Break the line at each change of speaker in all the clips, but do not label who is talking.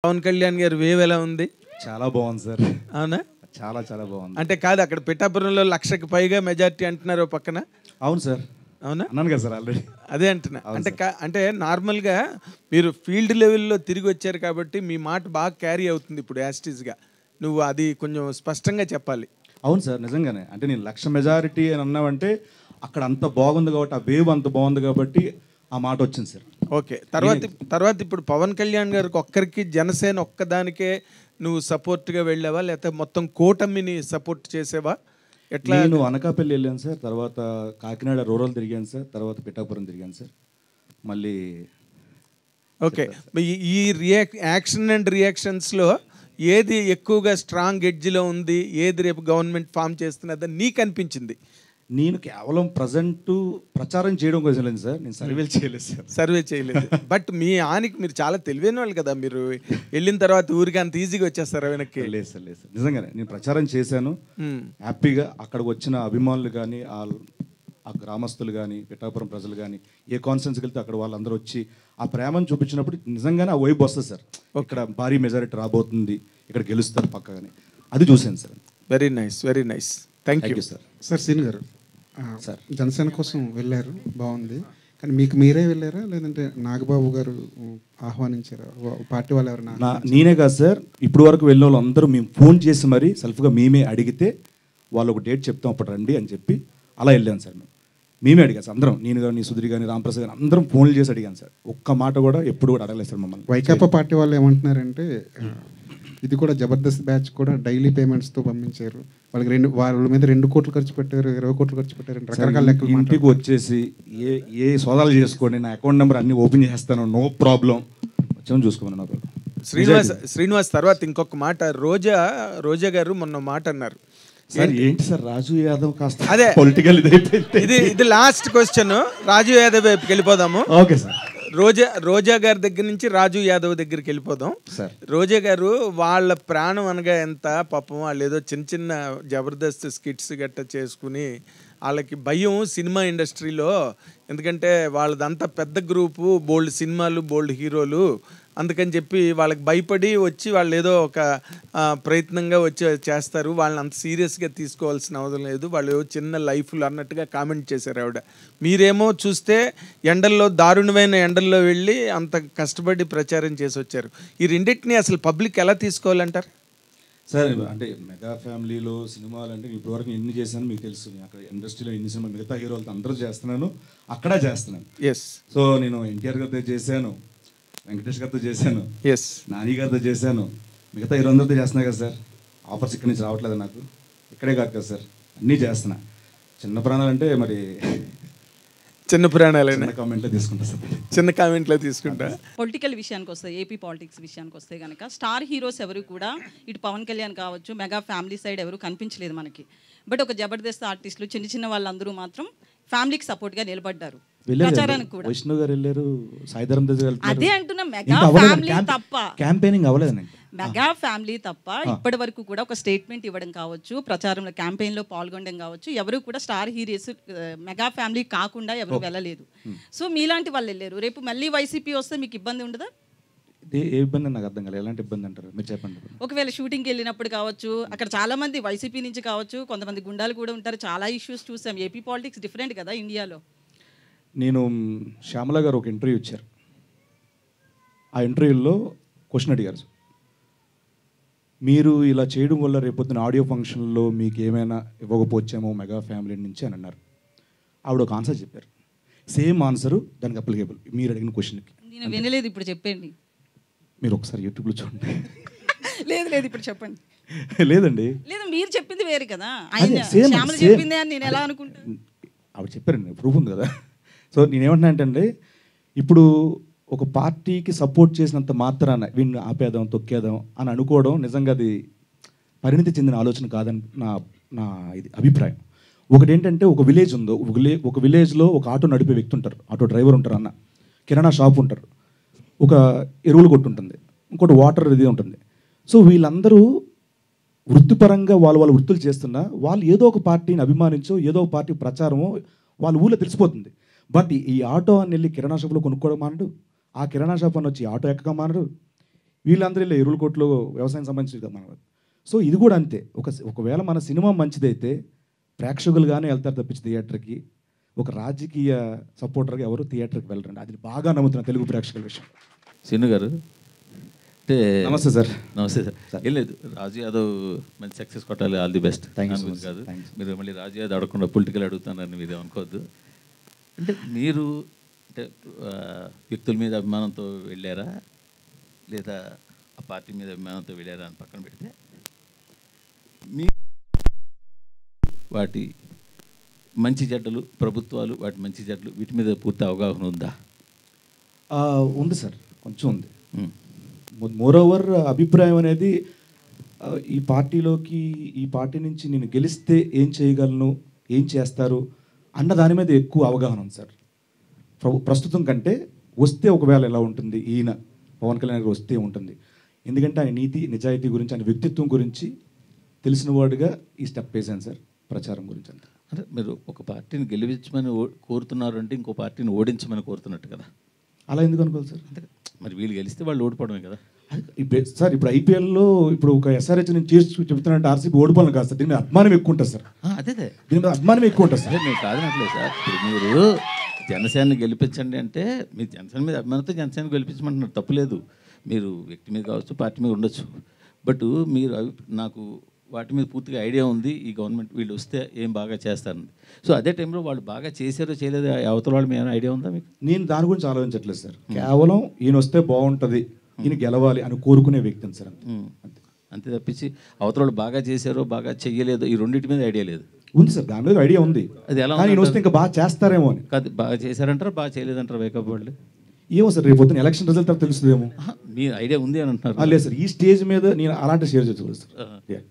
పవన్ కళ్యాణ్ గారి వేవ్ ఎలా ఉంది?
చాలా బాగుంది సార్.
అవునా?
చాలా చాలా బాగుంది.
అంటే కాదు, అక్కడ పిఠాపురంలో 1,00,000కి పైగా మెజారిటీ అంటున్నారు పక్కన.
అవును సార్.
అవునా?
అన్నాను కదా సార్ ఆల్రెడీ.
అదే అంటున్నా. అంటే నార్మల్గా మీరు ఫీల్డ్ లెవెల్లో తిరిగి వచ్చారు కాబట్టి మీ మాట బాగా క్యారీ అవుతుంది ఇప్పుడు యాస్టీస్గా. నువ్వు అది కొంచెం స్పష్టంగా చెప్పాలి.
అవును సార్, నిజంగానే. అంటే నేను 1,00,000 మెజారిటీ అని అన్నామంటే అక్కడ అంత బాగుంది కాబట్టి, ఆ వేవ్ అంత బాగుంది కాబట్టి ఆ మాట వచ్చింది సార్.
ఓకే. తర్వాత ఇప్పుడు పవన్ కళ్యాణ్ గారికి ఒక్కరికి, జనసేన ఒక్కదానికే నువ్వు సపోర్ట్గా వెళ్ళావా, లేకపోతే మొత్తం కూటమిని సపోర్ట్ చేసేవా? ఎట్లా?
నేను అనకాపల్లి వెళ్ళాను సార్, తర్వాత కాకినాడ రూరల్ తిరిగాను సార్, తర్వాత పిఠాపురం తిరిగాను సార్. మళ్ళీ
ఓకే. ఈ యాక్షన్ అండ్ రియాక్షన్స్లో ఏది ఎక్కువగా స్ట్రాంగ్ ఎడ్జ్లో ఉంది, ఏది రేపు గవర్నమెంట్ ఫామ్ చేస్తున్నదని నీకు అనిపించింది?
నేను కేవలం ప్రజెంట్ ప్రచారం చేయడం కోసం లేదు సార్, నేను సర్వేలు చేయలేదు సార్.
సర్వే చేయలేదు. బట్ మీ ఆనికి మీరు చాలా తెలివైన వాళ్ళు కదా, మీరు వెళ్ళిన తర్వాత ఊరికి అంత ఈజీగా వచ్చేస్తారు వెనక్కి?
లేదు సార్, లేదు సార్, నిజంగానే నేను ప్రచారం చేశాను హ్యాపీగా. అక్కడికి వచ్చిన అభిమానులు కానీ, ఆ గ్రామస్తులు కానీ, పిఠాపురం ప్రజలు కానీ, ఏ కాన్ఫరెన్స్కి వెళ్తే అక్కడ వాళ్ళందరూ వచ్చి ఆ ప్రేమను చూపించినప్పుడు నిజంగానే ఆ వైబ్ వస్తుంది సార్. ఇక్కడ భారీ మెజారిటీ రాబోతుంది, ఇక్కడ గెలుస్తారు పక్కగానే, అది చూశాను sir.
Very nice, very nice. Thank you
sir.
Sir సీన్ గారు,
సార్
జనసేన కోసం వెళ్ళారు, బాగుంది. కానీ మీకు మీరే వెళ్ళారా, లేదంటే నాగబాబు గారు ఆహ్వానించారా? పార్టీ వాళ్ళు ఎవరైనా?
నేనే కాదు సార్, ఇప్పుడు వరకు వెళ్ళిన వాళ్ళు అందరూ మేము ఫోన్ చేసి మరీ సెల్ఫ్గా మేమే అడిగితే వాళ్ళు ఒక డేట్ చెప్తాం అప్పుడు రండి అని చెప్పి అలా వెళ్ళాను సార్. మేమే అడిగాను సార్ అందరం, నేను కానీ, సుధీర్ కానీ, రామప్రసాద్ కానీ అందరం ఫోన్లు చేసి అడిగాను సార్. ఒక్క మాట కూడా ఎప్పుడు కూడా అడగలేదు సార్ మమ్మల్ని.
వైకాపా పార్టీ వాళ్ళు ఏమంటున్నారంటే ఇది కూడా జబర్దస్త్ బ్యాచ్ కూడా డైలీ పేమెంట్స్తో పంపించారు, వాళ్ళకి వాళ్ళ మీద 2 కోట్లు ఖర్చు పెట్టారు, 20 కోట్లు ఖర్చు పెట్టారు, రకరకాల లెక్కలు.
ఇంటికి వచ్చేసి ఏ సోదాలు చేసుకోండి, నా అకౌంట్ నెంబర్ అన్ని ఓపెన్ చేస్తాను, నో ప్రాబ్లం, వచ్చాము చూసుకోమని నాకు.
శ్రీనివాస్ తర్వాత ఇంకొక మాట, రోజా గారు మొన్న మాట అన్నారు
సార్. ఏంటి సార్ రాజు యాదవ్ కాస్త
అదే
పొలిటికల్
ఇది లాస్ట్ క్వశ్చన్, రాజు యాదవ్ వైపుకి వెళ్ళిపోదాము.
Okay sir.
రోజా గారి దగ్గర నుంచి రాజు యాదవ్ దగ్గరికి వెళ్ళిపోదాం
సార్.
రోజా గారు వాళ్ళ ప్రాణం అనగా ఎంత పాపం, వాళ్ళు ఏదో చిన్న చిన్న జబర్దస్త్ స్కిట్స్ గట్ట చేసుకుని వాళ్ళకి భయం సినిమా ఇండస్ట్రీలో, ఎందుకంటే వాళ్ళదంతా పెద్ద గ్రూపు, బోల్డ్ సినిమాలు, బోల్డ్ హీరోలు, అందుకని చెప్పి వాళ్ళకి భయపడి వచ్చి వాళ్ళు ఏదో ఒక ప్రయత్నంగా వచ్చి చేస్తారు, వాళ్ళని అంత సీరియస్గా తీసుకోవాల్సిన అవసరం లేదు, వాళ్ళు చిన్న లైఫ్లు అన్నట్టుగా కామెంట్ చేశారు ఆవిడ. మీరేమో చూస్తే ఎండల్లో, దారుణమైన ఎండల్లో వెళ్ళి అంత కష్టపడి ప్రచారం చేసి వచ్చారు. ఈ రెండింటిని అసలు పబ్లిక్ ఎలా తీసుకోవాలంటారు?
సార్ అంటే మెగా ఫ్యామిలీలో సినిమాలు అంటే ఇప్పుడు వరకు ఎన్ని చేశాను మీకు తెలుసు. అక్కడ ఇండస్ట్రీలో ఎన్ని సినిమా మిగతా హీరోలతో అందరూ చేస్తున్నాను, అక్కడ చేస్తున్నాను.
ఎస్.
సో నేను ఎన్టీఆర్ గారితో చేశాను, వెంకటేష్ గారితో చేశాను,
ఎస్,
నాని గారితో చేశాను, మిగతా హీరోలందరితో చేస్తున్నా కదా సార్. ఆఫర్స్ ఇక్కడి నుంచి రావట్లేదు నాకు, ఇక్కడే కాదు కదా సార్, అన్నీ చేస్తున్నా. చిన్న ప్రాణాలు అంటే మరి
చిన్న ప్రాణాలైనా
కామెంట్లో తీసుకుంటా సార్,
చిన్న కామెంట్లో తీసుకుంటా.
పొలిటికల్ విషయానికి వస్తే, ఏపీ పాలిటిక్స్ విషయానికి వస్తే కనుక స్టార్ హీరోస్ ఎవరు కూడా ఇటు పవన్ కళ్యాణ్ కావచ్చు, మెగా ఫ్యామిలీ సైడ్ ఎవరు కనిపించలేదు మనకి. బట్ ఒక జబర్దస్త్ ఆర్టిస్టులు, చిన్న చిన్న వాళ్ళందరూ మాత్రం ఫ్యామిలీకి సపోర్ట్గా నిలబడ్డారు. ప్రచారానికి కూడా
వైష్ణవ్ గారు వెళ్ళారు, సాయిధరం తేజ్ గారు.
అదే అంటున్నా, మెగా ఫ్యామిలీ తప్ప,
క్యాంపెయినింగ్ అవ్వలేదండి,
మెగా ఫ్యామిలీ తప్ప ఇప్పటి వరకు కూడా ఒక స్టేట్మెంట్ ఇవ్వడం కావచ్చు, ప్రచారంలో క్యాంపెయిన్లో పాల్గొనడం కావచ్చు, ఎవరు కూడా స్టార్ హీరోస్ మెగా ఫ్యామిలీ కాకుండా ఎవరు వెళ్ళలేదు. సో మీలాంటి వాళ్ళు వెళ్ళారు. రేపు మళ్ళీ వైసీపీ వస్తే మీకు ఇబ్బంది ఉండదా?
ఏ ఇబ్బంది నాకు అర్థం కాలేదు. ఎలాంటి ఇబ్బంది అంటారు మీరు చెప్పండి.
ఒకవేళ షూటింగ్కి వెళ్ళినప్పుడు కావచ్చు, అక్కడ చాలా మంది వైసీపీ నుంచి కావచ్చు, కొంతమంది గుండాలు కూడా ఉంటారు, చాలా ఇష్యూస్ చూసాం. ఏపీ పాలిటిక్స్ డిఫరెంట్ కదా ఇండియాలో.
నేను శ్యామల గారు ఒక ఇంటర్వ్యూ ఇచ్చారు, ఆ ఇంటర్వ్యూలో క్వశ్చన్ అడిగారు, మీరు ఇలా చేయడం వల్ల రేపొద్దున ఆడియో ఫంక్షన్లో మీకు ఏమైనా ఇవ్వకపోవచ్చేమో మెగా ఫ్యామిలీ నుంచి అని అన్నారు. ఆవిడ ఒక ఆన్సర్ చెప్పారు, సేమ్ ఆన్సరు దానికి అప్లికేబుల్ మీరు అడిగిన క్వశ్చన్కి.
నేను వినలేదు, ఇప్పుడు చెప్పండి.
మీరు ఒకసారి యూట్యూబ్లో చూడండి.
లేదు ఇప్పుడు చెప్పండి.
లేదండి,
లేదు మీరు చెప్పింది వేరు కదా, ఆయన శ్యామల చెప్పింది అని నేను ఎలా అనుకుంటాను?
ఆవిడ చెప్పారండి, ప్రూఫ్ ఉంది కదా. సో నేనేమంటున్నా అంటే, ఇప్పుడు ఒక పార్టీకి సపోర్ట్ చేసినంత మాత్రాన వీడిని ఆపేద్దాం, తొక్కేద్దాం అని అనుకోవడం నిజంగా అది పరిణితి చెందిన ఆలోచన కాదని నా ఇది అభిప్రాయం. ఒకటి ఏంటంటే, ఒక విలేజ్ ఉందో, ఒక విలేజ్లో ఒక ఆటో నడిపే వ్యక్తి ఉంటారు, ఆటో డ్రైవర్ ఉంటారు, అన్న కిరాణా షాప్ ఉంటారు, ఒక ఎరువులు కొట్టు ఉంటుంది, ఇంకోటి వాటర్ ఇది ఉంటుంది. సో వీళ్ళందరూ వృత్తిపరంగా వాళ్ళ వృత్తులు చేస్తున్నా వాళ్ళు ఏదో ఒక పార్టీని అభిమానించో, ఏదో ఒక పార్టీ ప్రచారమో వాళ్ళ ఊళ్ళో తెలిసిపోతుంది. బట్ ఈ ఆటో అని వెళ్ళి కిరాణా షాప్లో కొనుక్కోవడం మానడు, ఆ కిరాణా షాప్ అని వచ్చి ఆటో ఎక్కగా మానడు, వీళ్ళందరూ ఇలా ఎరువుల కోట్లో వ్యవసాయం సంబంధించి మన. సో ఇది కూడా అంతే. ఒకవేళ మన సినిమా మంచిదైతే ప్రేక్షకులుగానే వెళ్తారు తప్పించి థియేటర్కి. ఒక రాజకీయ సపోర్టర్గా ఎవరు థియేటర్కి వెళ్ళరండి. అది బాగా నమ్ముతున్నా తెలుగు ప్రేక్షకుల విషయం.
శ్రీను గారు అంటే
నమస్తే సార్.
నమస్తే సార్. ఏం లేదు, రాజు యాదవ్ మంచి సక్సెస్ కొట్టాలి, all the best.
Thank you so much.
కాదు,
Thanks.
మీరు మళ్ళీ రాజు యాదవ్ అడగకుండా పొలిటికల్ అడుగుతున్నారని మీరు అనుకోవద్దు. అంటే మీరు అంటే వ్యక్తుల మీద అభిమానంతో వెళ్ళారా లేదా ఆ పార్టీ మీద అభిమానంతో వెళ్ళారా అని పక్కన పెడితే మీ వాటి మంచి చెడ్డలు, ప్రభుత్వాలు వాటి మంచి చెడ్డలు వీటి మీద పూర్తి అవగాహన ఉందా?
ఉంది సార్, కొంచెం ఉంది. మోరోవర్ అభిప్రాయం అనేది ఈ పార్టీ నుంచి నేను గెలిస్తే ఏం చేయగలను, ఏం చేస్తారు అన్న దాని మీద ఎక్కువ అవగాహన ఉంది సార్. ప్రస్తుతం కంటే వస్తే ఒకవేళ ఎలా ఉంటుంది, ఈయన పవన్ కళ్యాణ్ గారు వస్తే ఉంటుంది. ఎందుకంటే ఆయన నీతి నిజాయితీ గురించి, ఆయన వ్యక్తిత్వం గురించి తెలిసిన వాడుగా ఈ స్టెప్ వేసాను సార్ ప్రచారం గురించి. అంతా
అంటే మీరు ఒక పార్టీని గెలిపించమని కోరుతున్నారు అంటే ఇంకో పార్టీని ఓడించమని కోరుతున్నట్టు కదా.
అలా ఎందుకు అనుకోవాలి సార్?
అంటే మరి వీళ్ళు గెలిస్తే వాళ్ళు ఓడిపోవడమే కదా
సార్. ఇప్పుడు ఐపీఎల్లో ఇప్పుడు ఒక ఎస్ఆర్హెచ్ నేను చేసి చెప్తున్నానంటే ఆర్సీబీ ఓడిపోవాలి కాదు సార్. దీని మీద అభిమానం ఎక్కువ ఉంటుంది సార్.
అదే
దీని మీద అభిమానం ఎక్కువ ఉంటుంది సార్.
నేను కాదనట్లేదు సార్. ఇప్పుడు మీరు జనసేనని గెలిపించండి అంటే మీరు జనసేన మీద అభిమానంతో జనసేన గెలిపించమంటున్నారు, తప్పులేదు. మీరు వ్యక్తి మీద కావచ్చు, పార్టీ మీద ఉండొచ్చు. బట్ మీరు నాకు వాటి మీద పూర్తిగా ఐడియా ఉంది, ఈ గవర్నమెంట్ వీళ్ళు వస్తే ఏం బాగా చేస్తారని. సో అదే టైంలో వాళ్ళు బాగా చేశారో చేయలేదో అవతల వాళ్ళు మీద ఐడియా ఉందా మీకు?
నేను దాని గురించి ఆలోచించట్లేదు సార్. కేవలం ఈయన వస్తే బాగుంటుంది, ఈయన గెలవాలి అని కోరుకునే వ్యక్తిని సార్.
అంతే తప్పించి అవతల వాళ్ళు బాగా చేశారో బాగా చెయ్యలేదో ఈ రెండింటి మీద ఐడియా లేదు.
ఉంది సార్, దాని మీద ఐడియా ఉంది.
అది ఎలా
ఈయన వస్తే ఇంకా బాగా చేస్తారేమో అని.
కాదు, బాగా చేశారంటారా బాగా చేయలేదంటారా వేకప్ వాళ్ళు?
ఏమో సార్, రేపు పొద్దున ఎలక్షన్ రిజల్ట్ తర్వాత తెలుస్తుందేమో.
మీ ఐడియా ఉంది అని అంటున్నారు.
లేదు సార్, ఈ స్టేజ్ మీద నేను అలాంటి షేర్ చేసుకోలేదు సార్.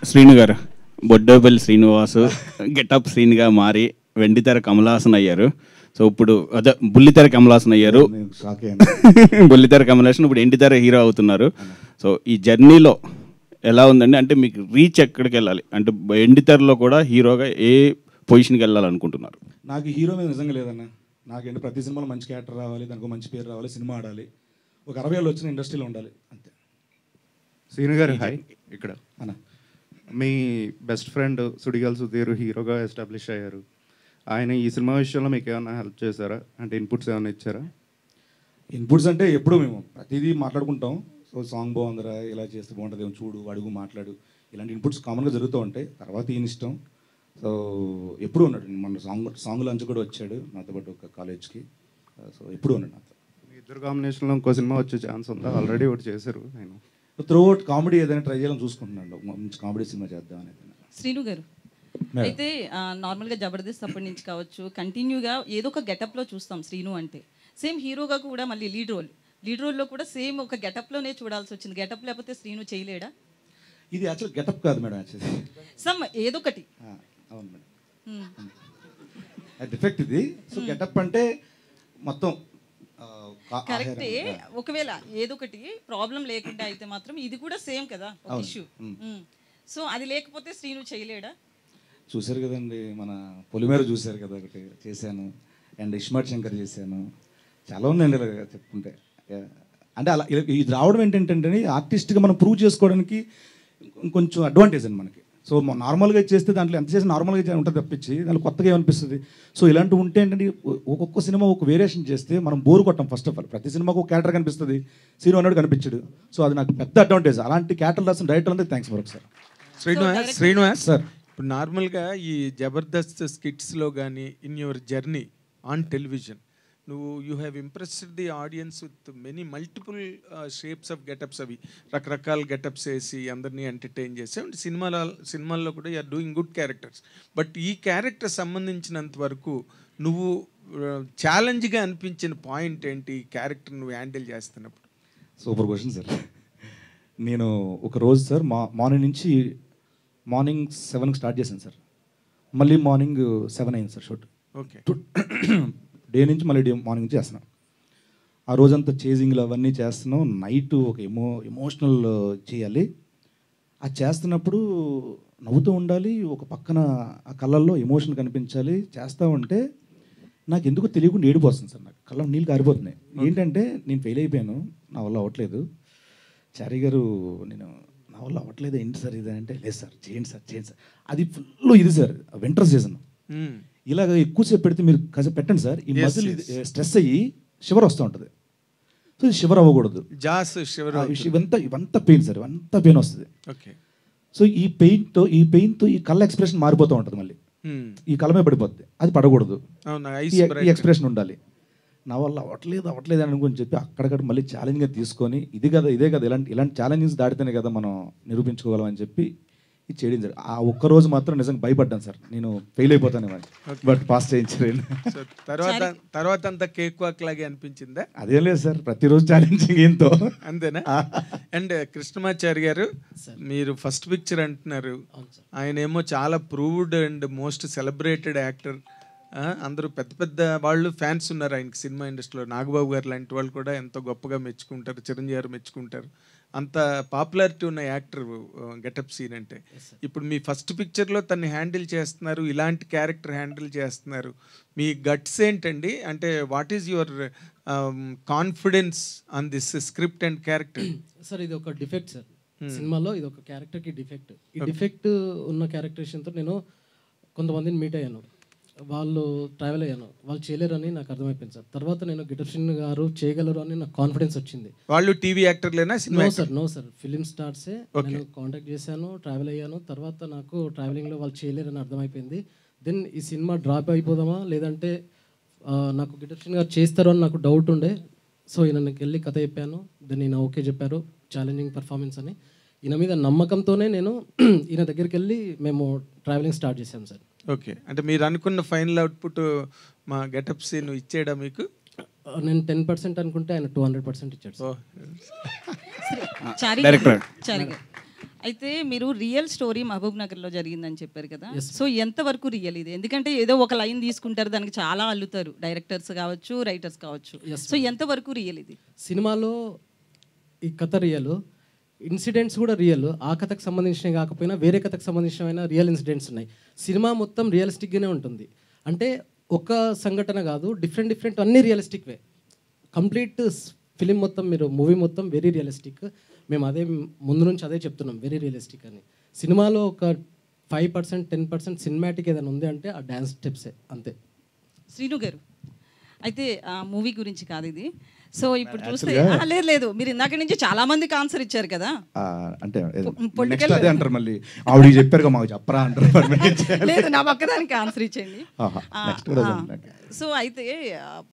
శ్రీను గారు, బొడ్డోపల్లి శ్రీనివాసు గెటప్ శ్రీనిగా మారి వెండితెర కమలాసన్ అయ్యారు. సో ఇప్పుడు అదే బుల్లితెర కమలాసన్ అయ్యారు. బుల్లితెర కమలాసన్ ఇప్పుడు ఎండితెర హీరో అవుతున్నారు. సో ఈ జర్నీలో ఎలా ఉందండి? అంటే మీకు రీచ్ ఎక్కడికి వెళ్ళాలి అంటే ఎండితెరలో కూడా హీరోగా ఏ పొజిషన్కి వెళ్ళాలనుకుంటున్నారు?
నాకు హీరో మీద నిజంగా లేదన్న. నాకేంటి ప్రతి సినిమాలో మంచి క్యారెక్టర్ రావాలి, దానికి మంచి పేరు రావాలి, సినిమా ఆడాలి, ఒక 60 ఏళ్ళు వచ్చిన ఇండస్ట్రీలో ఉండాలి, అంతే.
శ్రీను గారు హాయ్. ఇక్కడ
అన్న
మీ బెస్ట్ ఫ్రెండ్ సుడిగాల్ సుధీర్ హీరోగా ఎస్టాబ్లిష్ అయ్యారు. ఆయన ఈ సినిమా విషయంలో మీకు ఏమైనా హెల్ప్ చేశారా? అంటే ఇన్పుట్స్ ఏమైనా ఇచ్చారా?
ఇన్పుట్స్ అంటే ఎప్పుడు మేము ప్రతిదీ మాట్లాడుకుంటాం. సో సాంగ్ బాగుందిరా, ఇలా చేస్తే బాగుంటుంది, ఏమో చూడు, అడుగు, మాట్లాడు, ఇలాంటి ఇన్పుట్స్ కామన్గా జరుగుతూ ఉంటాయి. తర్వాత ఈయన ఇష్టం. సో ఎప్పుడు ఉన్నాడు. మన సాంగ్ లాంచ్ కూడా వచ్చాడు నాతో పాటు ఒక కాలేజ్కి. సో ఎప్పుడు ఉన్నాడు నాతో.
మీ ఇద్దరు కాంబినేషన్లో ఇంకో సినిమా వచ్చే ఛాన్స్ ఉందా? ఆల్రెడీ ఒకటి చేశారు. నేను
త్రూఅవుట్ కామెడీ ఏదైనా ట్రై చేయాలని చూసుకుంటున్నాను, మంచి కామెడీ సినిమా చేద్దాం అనేది.
శ్రీను గారు అయితే నార్మల్గా జబర్దస్త్ అప్పటి నుంచి కావచ్చు కంటిన్యూగా ఏదో ఒక గెటప్లో చూస్తాం శ్రీను అంటే. సేమ్ హీరోగా కూడా మళ్ళీ లీడ్ రోల్లో కూడా సేమ్ ఒక గెటప్లోనే చూడాల్సి వచ్చింది. గెటప్ లేకపోతే శ్రీను చేయలేడా?
ఇది యాక్చువల్ గెటప్ కాదు మేడం, యాక్చువల్లీ
సమ్ ఏదో ఒకటి.
అవును మేడం, డిఫెక్ట్ ఇది. సో గెటప్ అంటే మొత్తం
కరెక్టే. ఒకవేళ ఏదో ఒకటి ప్రాబ్లం లేకుండా అయితే మాత్రం ఇది కూడా సేమ్ కదా ఒక ఇష్యూ. సో అది లేకపోతే శ్రీను చేయలేడా?
చూశారు కదండి, మన పొలిమేర చూశారు కదా, ఒకటి చేశాను. అండ్ ఇస్మార్ట్ శంకర్ చేశాను. చాలా ఉందండి ఇలా చెప్పుకుంటే. అంటే అలా ఇది రావడం ఏంటంటే ఆర్టిస్ట్గా మనం ప్రూవ్ చేసుకోవడానికి కొంచెం అడ్వాంటేజ్ అండి మనకి. సో నార్మల్గా చేస్తే దాంట్లో ఎంత చేసి నార్మల్గా ఉంటుంది తప్పించి దాంట్లో కొత్తగా ఏమనిపిస్తుంది. సో ఇలాంటివి ఉంటే ఏంటంటే ఒక్కొక్క సినిమా ఒక వేరియేషన్ చేస్తే మనం బోర్ కొట్టాం. ఫస్ట్ ఆఫ్ ఆల్ ప్రతి సినిమాకు ఒక క్యారెక్టర్ కనిపిస్తుంది, హీరో అన్నాడు కనిపించాడు. సో అది నాకు పెద్ద అడ్వాంటేజ్. అలాంటి క్యారెక్టర్ రాసిన డైరెక్టర్ అంతా thanks for sir.
Srinivas sir, ఇప్పుడు నార్మల్గా ఈ జబర్దస్త్ స్కిట్స్లో కానీ in your journey on television you have impressed the audience with many multiple shapes of getaps. అవి రకరకాల గెటప్స్ వేసి అందరినీ ఎంటర్టైన్ చేసి అండ్ సినిమాల్లో కూడా you are doing good characters. But ఈ క్యారెక్టర్ సంబంధించినంత వరకు నువ్వు ఛాలెంజ్గా అనిపించిన పాయింట్ ఏంటి? ఈ క్యారెక్టర్ నువ్వు హ్యాండిల్ చేస్తున్నప్పుడు.
Super question sir. నేను ఒక రోజు సార్ మార్నింగ్ 7కి స్టార్ట్ చేశాను సార్. మళ్ళీ మార్నింగ్ 7 అయింది సార్ షూట్.
ఓకే,
డే నుంచి మళ్ళీ మార్నింగ్ చేస్తున్నాం. ఆ రోజంతా చేజింగ్లు అవన్నీ చేస్తున్నాం. నైట్ ఒక ఎమోషనల్ చేయాలి. అది చేస్తున్నప్పుడు నవ్వుతూ ఉండాలి, ఒక పక్కన ఆ కళ్ళల్లో ఎమోషన్ కనిపించాలి. చేస్తూ ఉంటే నాకు ఎందుకో తెలియకుండా ఏడుపు వస్తుంది సార్, నాకు కళ్ళ నీళ్ళు కారిపోతున్నాయి. ఏంటంటే నేను ఫెయిల్ అయిపోయాను, నా వల్ల అవ్వట్లేదు, చారీ గారు నేను నా వల్ల అవ్వట్లేదు ఏంటి సార్ ఇది అంటే, లేదు సార్ చేయండి సార్. అది ఫుల్ ఇది సార్, వింటర్ సీజన్. ఇలాగ ఎక్కువసేపు పెడితే మీరు కాసేపు పెట్టండి సార్, ఈ మజిల్ స్ట్రెస్ అయ్యి షివర్ వస్తూ ఉంటుంది. సో ఇది షివర్ అవ్వకూడదు, ఇవంతా పెయిన్ సార్, ఇవంతా పెయిన్ వస్తుంది. సో ఈ పెయిన్తో ఈ కళ్ళ ఎక్స్ప్రెషన్ మారిపోతూ ఉంటుంది, మళ్ళీ ఈ కళ్ళమే పడిపోద్ది, అది పడకూడదు, ఈ ఎక్స్ప్రెషన్ ఉండాలి. నా వల్ల అవ్వట్లేదు అని అనుకుని చెప్పి అక్కడక్కడ మళ్ళీ ఛాలెంజ్గా తీసుకొని ఇదే కదా ఇలాంటి ఛాలెంజెస్ దాటితేనే కదా మనం నిరూపించుకోగలం అని చెప్పి ఇది చేయడం జరిగింది. ఆ ఒక్కరోజు మాత్రం నిజంగా భయపడ్డాను సార్, నేను ఫెయిల్ అయిపోతాను, బట్ పాస్ చేయించారు.
తర్వాత అంతా కేక్ వాక్ లాగే అనిపించిందా?
అదేం లేదు సార్, ప్రతిరోజు ఛాలెంజింగ్ ఏంతో
అంతేనా? అండ్ కృష్ణమాచారి గారు, మీరు ఫస్ట్ పిక్చర్ అంటున్నారు, ఆయన ఏమో చాలా proved and most celebrated actor, అందరూ పెద్ద పెద్ద వాళ్ళు ఫ్యాన్స్ ఉన్నారు ఆయనకి సినిమా ఇండస్ట్రీలో. నాగబాబు గారు లాంటి వాళ్ళు కూడా ఎంతో గొప్పగా మెచ్చుకుంటారు, చిరంజీవి గారు మెచ్చుకుంటారు. అంత పాపులారిటీ ఉన్న యాక్టర్ గెటప్ సీన్ అంటే. ఇప్పుడు మీ ఫస్ట్ పిక్చర్లో తన్ని హ్యాండిల్ చేస్తున్నారు, ఇలాంటి క్యారెక్టర్ హ్యాండిల్ చేస్తున్నారు, మీ గట్స్ ఏంటండి? అంటే what is your confidence on this script and character?
Sir ఇది ఒక డిఫెక్ట్ సార్, సినిమాలో ఇది ఒక క్యారెక్టర్కి డిఫెక్ట్. ఈ డిఫెక్ట్ ఉన్న క్యారెక్టరేషన్తో నేను కొంతమందిని మీట్ అయ్యాను, వాళ్ళు ట్రావెల్ అయ్యాను, వాళ్ళు చేయలేరని నాకు అర్థమైపోయింది సార్. తర్వాత నేను గెటప్ సీన్ గారు చేయగలరు అని నాకు కాన్ఫిడెన్స్ వచ్చింది.
వాళ్ళు టీవీ యాక్టర్లేనా?
నో సార్ ఫిలిం స్టార్సే. నేను కాంటాక్ట్ చేశాను, ట్రావెల్ అయ్యాను. తర్వాత నాకు ట్రావెలింగ్లో వాళ్ళు చేయలేరని అర్థమైపోయింది. దెన్ ఈ సినిమా డ్రాప్ అయిపోదామా లేదంటే నాకు గెటప్ సీన్ గారు చేస్తారు అని నాకు డౌట్ ఉండే. సో ఈయనకి వెళ్ళి కథ చెప్పాను, దెన్ ఈయన ఓకే చెప్పారు, ఛాలెంజింగ్ పర్ఫార్మెన్స్ అని. ఈయన మీద నమ్మకంతోనే నేను ఈయన దగ్గరికి వెళ్ళి మేము ట్రావెలింగ్ స్టార్ట్ చేశాం సార్.
ఓకే, అంటే మీరు అనుకున్న ఫైనల్ అవుట్పుట్ మా గెటప్ సీన్ ఇచ్చేయడా మీకు?
నేను 10% అనుకుంటే ఆయన 200% ఇచ్చాడు.
అయితే మీరు రియల్ స్టోరీ మహబూబ్ నగర్లో జరిగిందని చెప్పారు కదా, సో ఎంతవరకు రియల్ ఇది? ఎందుకంటే ఏదో ఒక లైన్ తీసుకుంటారు, దానికి చాలా అల్లుతారు డైరెక్టర్స్ కావచ్చు, రైటర్స్ కావచ్చు. సో ఎంతవరకు రియల్ ఇది?
సినిమాలో ఈ కథ రియల్, ఇన్సిడెంట్స్ కూడా రియల్. ఆ కథకు సంబంధించినవి కాకపోయినా వేరే కథకు సంబంధించిన రియల్ ఇన్సిడెంట్స్ ఉన్నాయి. సినిమా మొత్తం రియలిస్టిక్గానే ఉంటుంది. అంటే ఒక సంఘటన కాదు, డిఫరెంట్ అన్నీ రియలిస్టిక్ వే. కంప్లీట్ ఫిలిం మొత్తం, మీరు మూవీ మొత్తం వెరీ రియలిస్టిక్. మేము అదే ముందు నుంచి అదే చెప్తున్నాం, వెరీ రియలిస్టిక్ అని. సినిమాలో ఒక 5% 10% సినిమాటిక్ ఏదైనా ఉంది అంటే ఆ డ్యాన్స్ స్టెప్సే, అంతే.
శ్రీను గారు, అయితే ఆ మూవీ గురించి కాదు ఇది. సో ఇప్పుడు చూస్తే లేదు మీరు ఇందాక నుంచి చాలా మందికి ఆన్సర్ ఇచ్చారు కదా,
అంటే అదే అంటారు మళ్ళీ ఆవిడ చెప్పారు మాకు చెప్పరా అంటారు.
లేదు, నా పక్కదానికి ఆన్సర్ ఇచ్చేయండి. సో అయితే